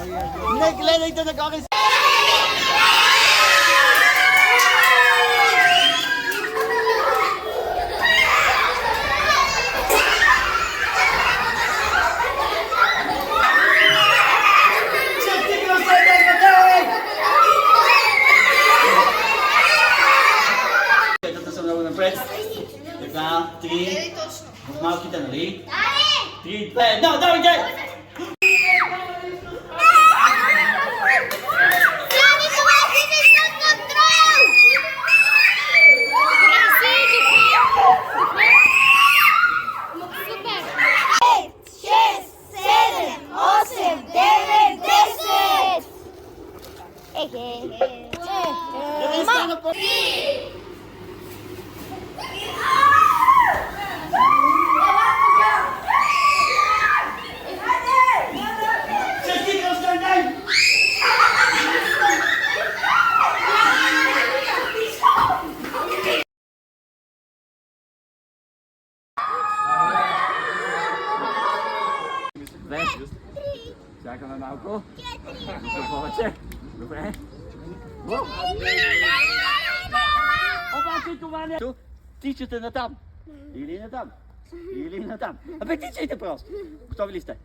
Не гледайте нагоре! Напред. Така, 3. В малките, нали? 3, 2, 1, давайте! Чакаме малко. Повече. Добре. Обаче това не... Тичате натам. Или натам. Или натам. Абе, тичайте просто. Готови ли сте?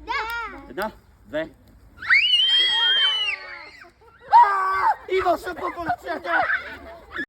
Да. 1, 2. Имал съм по полицията!